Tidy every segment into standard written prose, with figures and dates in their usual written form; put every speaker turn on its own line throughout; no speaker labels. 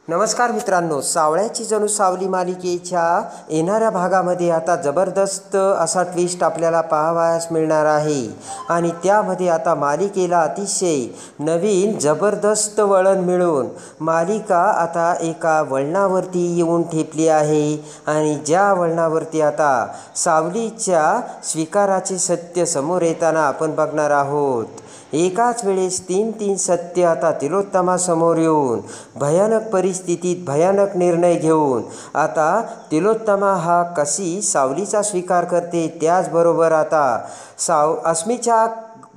नमस्कार मित्रांनो, सावळ्याची जणू सावली मालिकेच्या येणाऱ्या भागामध्ये आता जबरदस्त असा ट्विस्ट आपल्याला पाहावयास मिळणार आहे आणि त्यामध्ये आता मालिकेला अतिशय नवीन जबरदस्त वळण मिळून मालिका आता एका वळणावरती येऊन ठेपली आहे आणि ज्या वळणावरती आता सावलीच्या स्वीकाराचे सत्य समोर येताना आपण बघणार आहोत। एकाच वेळेस तीन सत्य आता तिलोत्तमासमोर येऊन भयानक परिस्थितीत भयानक निर्णय घेऊन आता तिलोत्तमा हा कशी सावलीचा स्वीकार करते, त्याचबरोबर आता अस्मीच्या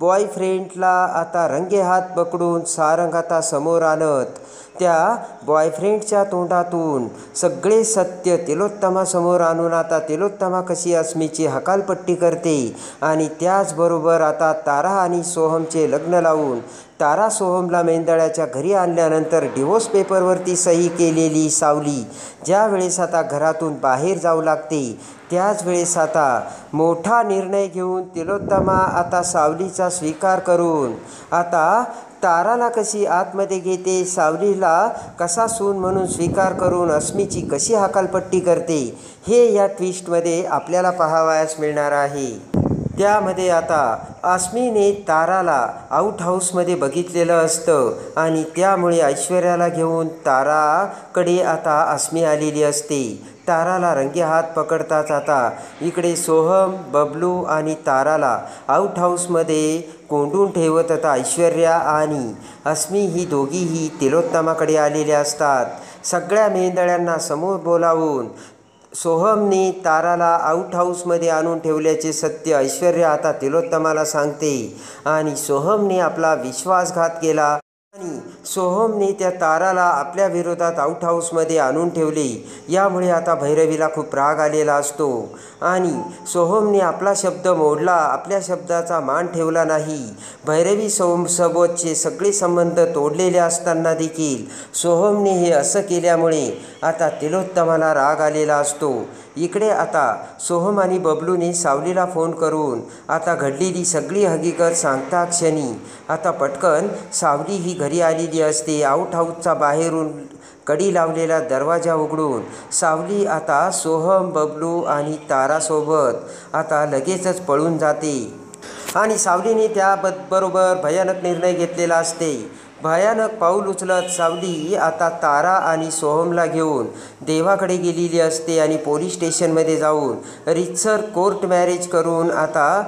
बॉयफ्रेंडला आता रंगेहात पकडून सारंग आता समोर आणत त्या बॉयफ्रेंडच्या तोंडातून सगळे सत्य तिलोत्तमासमोर आणून आता तिलोत्तमा कशी अस्मीची हकालपट्टी करते आणि त्याचबरोबर आता तारा आणि सोहमचे लग्न लावून तारा सोहमला मेंदळ्याच्या घरी आणल्यानंतर डिवोर्स पेपरवरती सही केलेली सावली ज्या वेळेस आता घरातून बाहेर जाऊ लागते त्याच वेळेस आता मोठा निर्णय घेऊन तिलोत्तमा आता सावलीचा स्वीकार करून आता ताराला कशी आतमध्ये घेते, सावलीला कसा सून म्हणून स्वीकार करून अस्मीची कशी हकालपट्टी करते, हे या ट्विस्टमध्ये आपल्याला पाहावयास मिळणार आहे। त्यामध्ये आता अस्मीने ताराला आउट हाऊसमध्ये बघितलेलं असतं आणि त्यामुळे ऐश्वर्याला घेऊन ताराकडे आता अस्मी आलेली असते। ताराला रंगेहात पकडताच आता इकडे सोहम, बबलू आणि ताराला आउट हाऊसमध्ये कोंडून ठेवत आता ऐश्वर्या आणि अस्मी ही दोघीही तिलोत्तमाकडे आलेले असतात। सगळ्या मेंदळ्यांना समोर बोलावून सोहमने ताराला आउट हाऊसमध्ये आणून ठेवल्याचे सत्य ऐश्वर्या आता तिलोत्तमाला सांगते आणि सोहमने आपला विश्वासघात केला आणि सोहमने त्या ताराला आपल्या विरोधात आउट हाऊसमध्ये आणून ठेवले। यामुळे आता भैरवीला खूप राग आलेला असतो आणि सोहमने आपला शब्द मोडला, आपल्या शब्दाचा मान ठेवला नाही। भैरवी सोबतचे सगळे संबंध तोडलेले असताना देखील सोहमने हे असं केल्यामुळे आता तिलोत्तमाला राग आलेला असतो। इकडे आता सोहम आणि बबलूने सावलीला फोन करून आता घडलेली सगळी हकीकत सांगता क्षणी आता पटकन सावली ही घरी आलेली असते। आउट हाऊसचा बाहेरून कडी लावलेला दरवाजा उघडून सावली आता सोहम, बबलू आणि तारासोबत आता लगेचच पळून जाते आणि सावलीने त्याबरोबर भयानक निर्णय घेतलेला असते। भयानक पाऊल उचलत सावली आता तारा आणि सोहमला घेऊन देवाकडे गेलेली असते आणि पोलीस स्टेशनमध्ये जाऊन रीतसर कोर्ट मॅरेज करून आता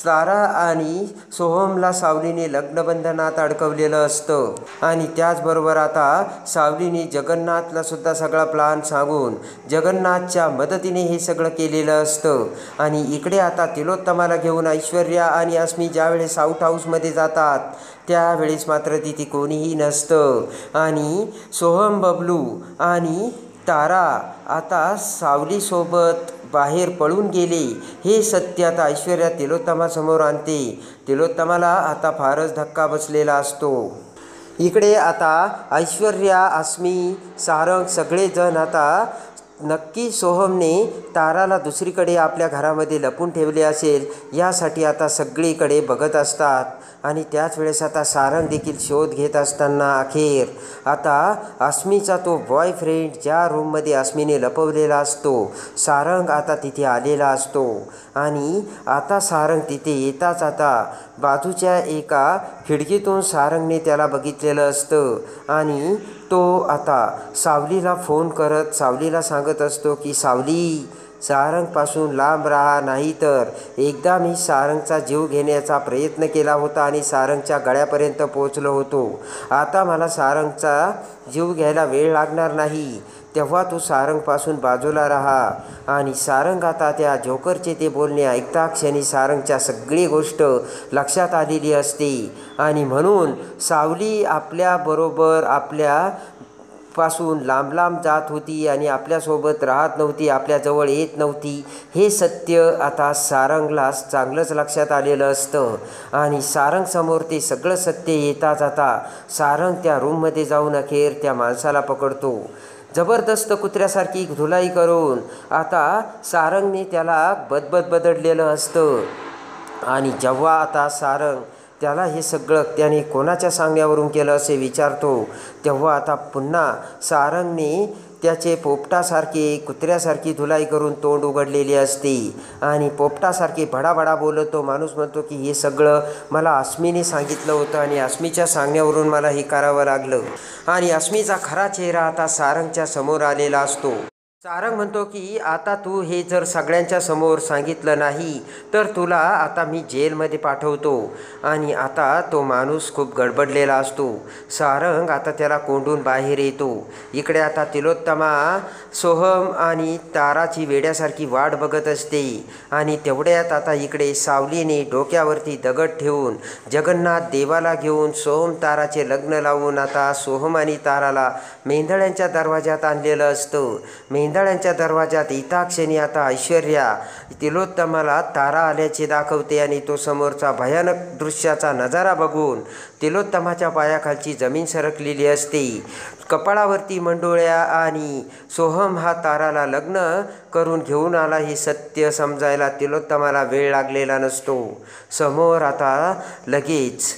तारा आणि सोहमला सावलीने लग्नबंधनात अडकवलेलं असतं आणि त्याचबरोबर आता सावलीने जगन्नाथला सुद्धा सगळा प्लान सांगून जगन्नाथच्या मदतीने हे सगळं केलेलं असतं आणि इकडे आता तिलोत्तमाला घेऊन ऐश्वर्या आणि अस्मी ज्यावेळेस आउट हाऊसमध्ये जातात त्यावेळेस मात्र तिथे कोणीही नसतं आणि सोहम, बबलू आणि तारा आता सावलीसोबत बाहेर पळून गेले हे सत्य आता ऐश्वर्या तिलोत्तमासमोर आणते। तिलोत्तमाला आता फारच धक्का बसलेला असतो। इकडे आता ऐश्वर्या, अस्मी, सारंग सगळेजण आता नक्की सोहमने ताराला दुसरीकडे आपल्या घरामध्ये लपून ठेवले असेल यासाठी आता सगळीकडे बघत असतात आणि त्याच वेळेस आता सारंग देखील शोध घेत असताना अखेर आता अस्मीचा तो बॉयफ्रेंड ज्या रूममध्ये अस्मीने लपवलेला असतो सारंग आता तिथे आलेला असतो आणि आता सारंग तिथे येताच आता बाजूच्या एका खिडकीतून सारंगने त्याला बघितलेलं असतं आणि तो आता सावलीला फोन करत सावलीला सांगत असतो की सावली, सारंगपासून लांब राहा, नाहीतर एकदा मी सारंगचा जीव घेण्याचा प्रयत्न केला होता आणि सारंगच्या गळ्यापर्यंत पोहोचलो होतो। आता मला सारंगचा जीव घ्यायला वेळ लागणार नाही, तेव्हा तू सारंगपासून बाजूला राहा। आणि सारंग आता त्या जोकरचे ते बोलणे ऐकता क्षणी सारंगच्या सगळी गोष्ट लक्षात आलेली असते आणि म्हणून सावली आपल्याबरोबर आपल्यापासून लांब लांब जात होती आणि आपल्यासोबत राहत नव्हती, आपल्याजवळ येत नव्हती हे सत्य आता सारंगला चांगलंच लक्षात आलेलं असतं आणि सारंगसमोर ते सगळं सत्य येताच आता सारंग त्या रूममध्ये जाऊन अखेर त्या माणसाला पकडतो। जबरदस्त कुत्र्यासारखी धुलाई करून आता सारंगने त्याला बदबदलेलं असतं आणि जेव्हा आता सारंग त्याला हे सगळं त्याने कोणाच्या सांगण्यावरून केलं असे विचारतो, तेव्हा आता पुन्हा सारंगने त्याचे पोपटासारखे कुत्र्यासारखी धुलाई करून तोंड उघडलेले असते आणि पोपटासारखे भडाभडा बोलत तो माणूस म्हणतो की हे सगळं मला अस्मीने सांगितलं होतं आणि अस्मीच्या सांगण्यावरून मला हे करावं लागलं. आणि अस्मीचा खरा चेहरा आता सारंगच्या समोर आलेला असतो. सारंग म्हणतो की आता तू हे जर सगळ्यांच्या समोर सांगितलं नाही तर तुला आता मी जेलमध्ये पाठवतो. आणि आता तो माणूस खूप गडबडलेला असतो. सारंग आता त्याला कोंडून बाहेर येतो. इकडे आता तिलोत्तमा सोहम आणि ताराची वेड्यासारखी वाट बघत असते. आणि तेवढ्यात आता इकडे सावलीने डोक्यावरती दगड ठेवून जगन्नाथ देवाला घेऊन सोहम ताराचे लग्न लावून आता सोहम आणि ताराला मेंढळ्यांच्या दरवाजात आणलेलं असतं. मेंढळ्यांच्या दरवाजात येताक्षणी आता ऐश्वर्या तिलोत्तमाला तारा आल्याचे दाखवते आणि तो समोरचा भयानक दृश्याचा नजारा बघून तिलोत्तमाच्या पायाखालची जमीन सरकलेली असते. कपाळावरती मंडोळ्या आणि सोहम हा ताराला लग्न करून घेऊन आला हे सत्य समजायला तिलोत्तमाला वेळ लागलेला नसतो. समोर आता लगेच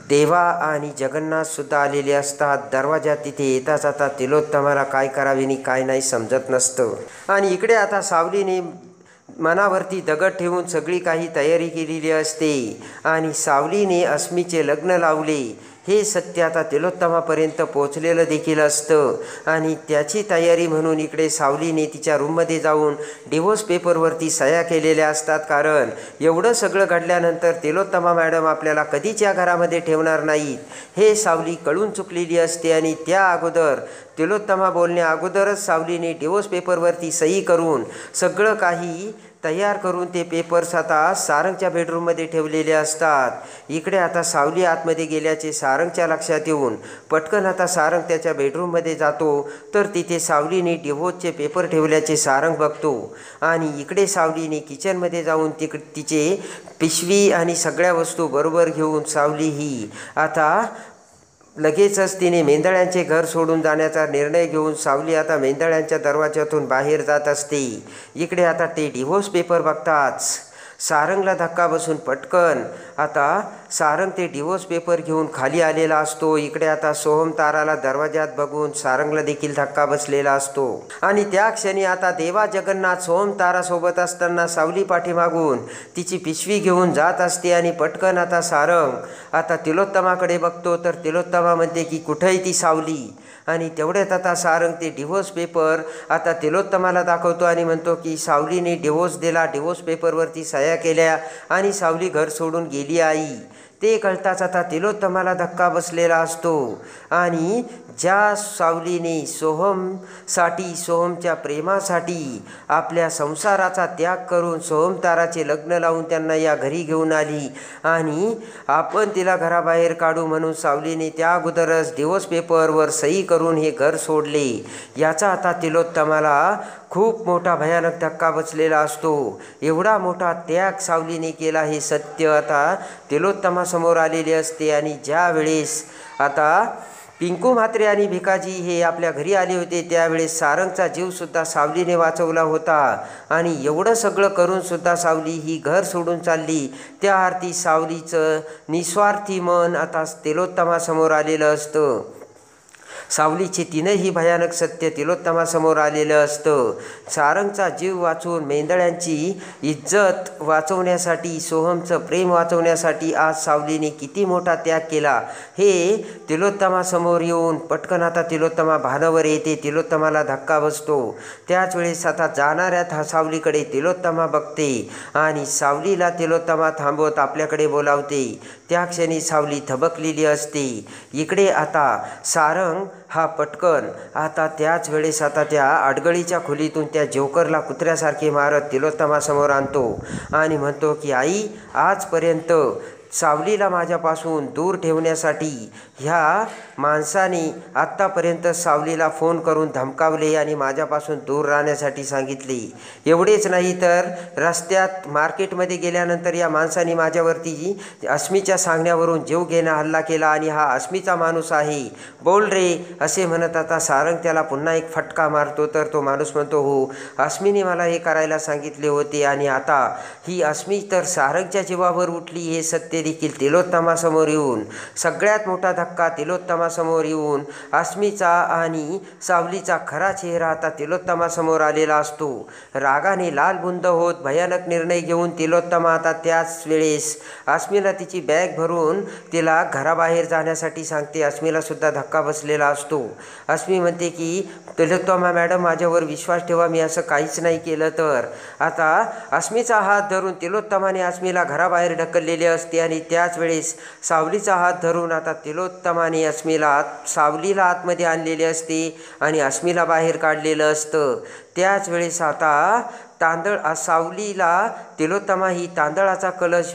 देवा आणि जगन्नाथसुद्धा आलेले असतात. दरवाजात तिथे येताच आता तिलोत्तमाला काय करावे आणि काय नाही समजत नसतं. आणि इकडे आता सावलीने मनावरती दगड ठेवून सगळी काही तयारी केलेली असते आणि सावलीने अस्मीचे लग्न लावले हे सत्य आता तिलोत्तमापर्यंत पोचलेलं देखील असतं. आणि त्याची तयारी म्हणून इकडे सावलीने तिच्या रूममध्ये जाऊन डिवोर्स पेपरवरती सह्या केलेल्या असतात. कारण एवढं सगळं घडल्यानंतर तिलोत्तमा मॅडम आपल्याला कधीच या घरामध्ये ठेवणार नाहीत हे सावली कळून चुकलेली असते. आणि त्या अगोदर तिलोत्तमा बोलण्या अगोदरच सावलीने डिवोर्स पेपरवरती सही करून सगळं काही तयार करून ते पेपर्स आता सारंगच्या बेडरूममध्ये ठेवलेले असतात. इकडे आता सावली आतमध्ये गेल्याचे सारंगच्या लक्षात येऊन पटकन आता सारंग त्याच्या बेडरूममध्ये जातो. तर तिथे सावलीने डिवोर्सचे पेपर ठेवल्याचे सारंग बघतो. आणि इकडे सावलीने किचनमध्ये जाऊन तिचे पिशवी आणि सगळ्या वस्तू बरोबर घेऊन सावली ही आता लगेचच तिने मेंढळ्यांचे घर सोडून जाण्याचा निर्णय घेऊन सावली आता मेंढळ्यांच्या दरवाज्यातून बाहेर जात असते. इकडे आता ते डिवोर्स पेपर बघताच सारंगला धक्का बसून पटकन आता सारंग ते डिवोर्स पेपर घेऊन खाली आलेला असतो. इकडे आता सोहम ताराला दरवाजात बघून सारंगला देखील धक्का बसलेला असतो. आणि त्या क्षणी आता देवा जगन्नाथ सोहम तारासोबत असताना सावली पाठीमागून तिची पिशवी घेऊन जात असते. आणि पटकन आता सारंग आता तिलोत्तमाकडे बघतो. तर तिलोत्तमा म्हणते की कुठेही ती सावली. आणि तेवढ्यात आता सारंग ते डिवोर्स पेपर आता तिलोत्तमाला दाखवतो आणि म्हणतो की सावलीने डिवोर्स दिला, डिवोर्स पेपरवरती सह्या केल्या आणि सावली घर सोडून गेली आई. ते कळताच आता तिलोत्तमाला धक्का बसलेला असतो. आणि ज्या सावलीने सोहमसाठी सोहमच्या प्रेमासाठी आपल्या संसाराचा त्याग करून सोहम ताराचे लग्न लावून त्यांना या घरी घेऊन आली आणि आपण तिला घराबाहेर काढू म्हणून सावलीने त्या अगोदरच डिवोर्स पेपरवर सही करून हे घर सोडले, याचा आता तिलोत्तमाला खूप मोठा भयानक धक्का बसलेला असतो. एवढा मोठा त्याग सावलीने केला हे सत्य आता तिलोत्तमासमोर आलेले असते. आणि ज्या वेळेस आता पिंकू म्हात्रे आणि भिकाजी हे आपल्या घरी आले होते त्यावेळेस सारंगचा जीवसुद्धा सावलीने वाचवला होता. आणि एवढं सगळं करूनसुद्धा सावली ही घर सोडून चालली. त्या अर्थी सावलीचं निस्वार्थी मन आता तिलोत्तमासमोर आलेलं असतं. सावलीचे तीनही भयानक सत्य तिलोत्तमासमोर आलेलं असतं. सारंगचा जीव वाचून मेंढळ्यांची इज्जत वाचवण्यासाठी, सोहमचं प्रेम वाचवण्यासाठी आज सावलीने किती मोठा त्याग केला हे तिलोत्तमासमोर येऊन पटकन आता तिलोत्तमा भानावर येते. तिलोत्तमाला धक्का बसतो. त्याच वेळेस आता जाणाऱ्या सावलीकडे तिलोत्तमा बघते आणि सावलीला तिलोत्तमा थांबवत आपल्याकडे बोलावते. त्या क्षणी सावली थबकलेली असते. इकडे आता सारंग हा पटकन आता त्याच वेळेस आता त्या अडगळीच्या खोलीतून त्या जोकरला कुत्र्यासारखे मारत तिलोत्तमासमोर आणतो आणि म्हणतो की आई, आजपर्यंत सावलीला माझ्यापासून दूर ठेवण्यासाठी ह्या माणसाने आत्तापर्यंत सावलीला फोन करून धमकावले आणि माझ्यापासून दूर राहण्यासाठी सांगितले. एवढेच नाही तर रस्त्यात मार्केटमध्ये गेल्यानंतर या माणसाने माझ्यावरती अस्मीच्या सांगण्यावरून जीव घेणा हल्ला केला आणि हा अस्मीचा माणूस आहे, बोल रे असे म्हणत आता सारंग त्याला पुन्हा एक फटका मारतो. तर तो माणूस म्हणतो, हो अस्मीने मला हे करायला सांगितले होते आणि आता ही अस्मी तर सारंगच्या जीवावर उठली हे सत्य देखील तिलोत्तमासमोर येऊन सगळ्यात मोठा धक्का तिलोत्तमासमोर येऊन अस्मीचा आणि सावलीचा खरा चेहरा आता तिलोत्तमासमोर आलेला असतो. रागाने लालबुंद होत भयानक निर्णय घेऊन तिलोत्तमा आता त्याच वेळेस अस्मीला तिची बॅग भरून तिला घराबाहेर जाण्यासाठी सांगते. अस्मीला सुद्धा धक्का बसलेला असतो. अस्मी म्हणते की तिलोत्तमा मॅडम माझ्यावर विश्वास ठेवा, मी असं काहीच नाही केलं. तर आता अस्मीचा हात धरून तिलोत्तमाने अस्मीला घराबाहेर ढकललेले असते आणि त्याच वेळेस सावलीचा हात धरून आता तिलोत्तमाने सावलीला आतमध्ये आणलेले असते आणि अस्मीला बाहेर काढलेलं असतं. त्याच वेळेस आता सावलीला तिलोत्तमा ही तांदळाचा कलश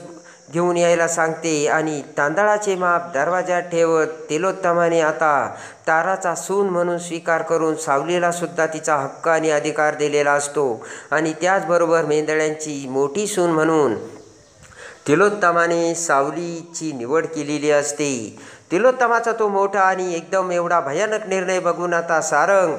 घेऊन यायला सांगते आणि तांदळाचे माप दरवाज्यात ठेवत तिलोत्तमाने आता ताराचा सून म्हणून स्वीकार करून सावलीला सुद्धा तिचा हक्क आणि अधिकार दिलेला असतो आणि त्याचबरोबर मेंदळ्यांची मोठी सून म्हणून तिलोत्तमाने सावलीची निवड केलेली असते. तिलोत्तमाचा तो मोठा आणि एकदम एवढा भयानक निर्णय बघून आता सारंग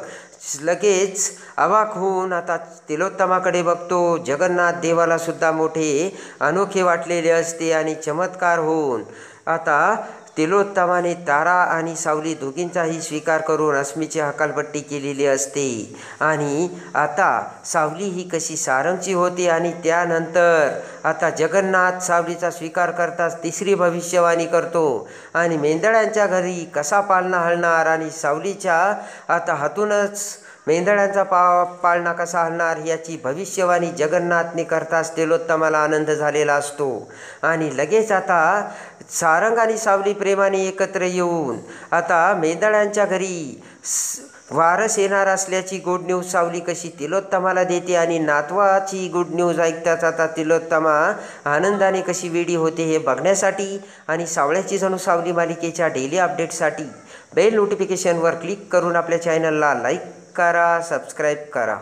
लगेच अवाक होऊन आता तिलोत्तमाकडे बघतो. जगन्नाथ देवाला सुद्धा मोठे अनोखे वाटलेले असते आणि चमत्कार होऊन आता तिलोत्तमाने तारा आणि सावली दोघींचाही स्वीकार करून अस्मीची हकालपट्टी केलेली असते आणि आता सावली ही कशी सारंगची होते आणि त्यानंतर आता जगन्नाथ सावलीचा स्वीकार करताच तिसरी भविष्यवाणी करतो आणि मेंदळ्यांच्या घरी कसा पाळणा हलणार आणि सावलीच्या आता हातूनच मेंदळ्यांचा पाळणा कसा हलणार याची भविष्यवाणी जगन्नाथने करताच तिलोत्तमाला आनंद झालेला असतो आणि लगेच आता सारंग आणि सावली प्रेमाने एकत्र येऊन आता मेंदळ्यांच्या घरी वारस येणार असल्याची गुड न्यूज सावली कशी तिलोत्तमाला देते आणि नातवाची गुड न्यूज ऐकताच आता तिलोत्तमा आनंदाने कशी वेडी होते हे बघण्यासाठी आणि सावळ्याची जणू सावली मालिकेच्या डेली अपडेटसाठी बेल नोटिफिकेशनवर क्लिक करून आपल्या चॅनलला लाईक करा, सबस्क्राईब करा.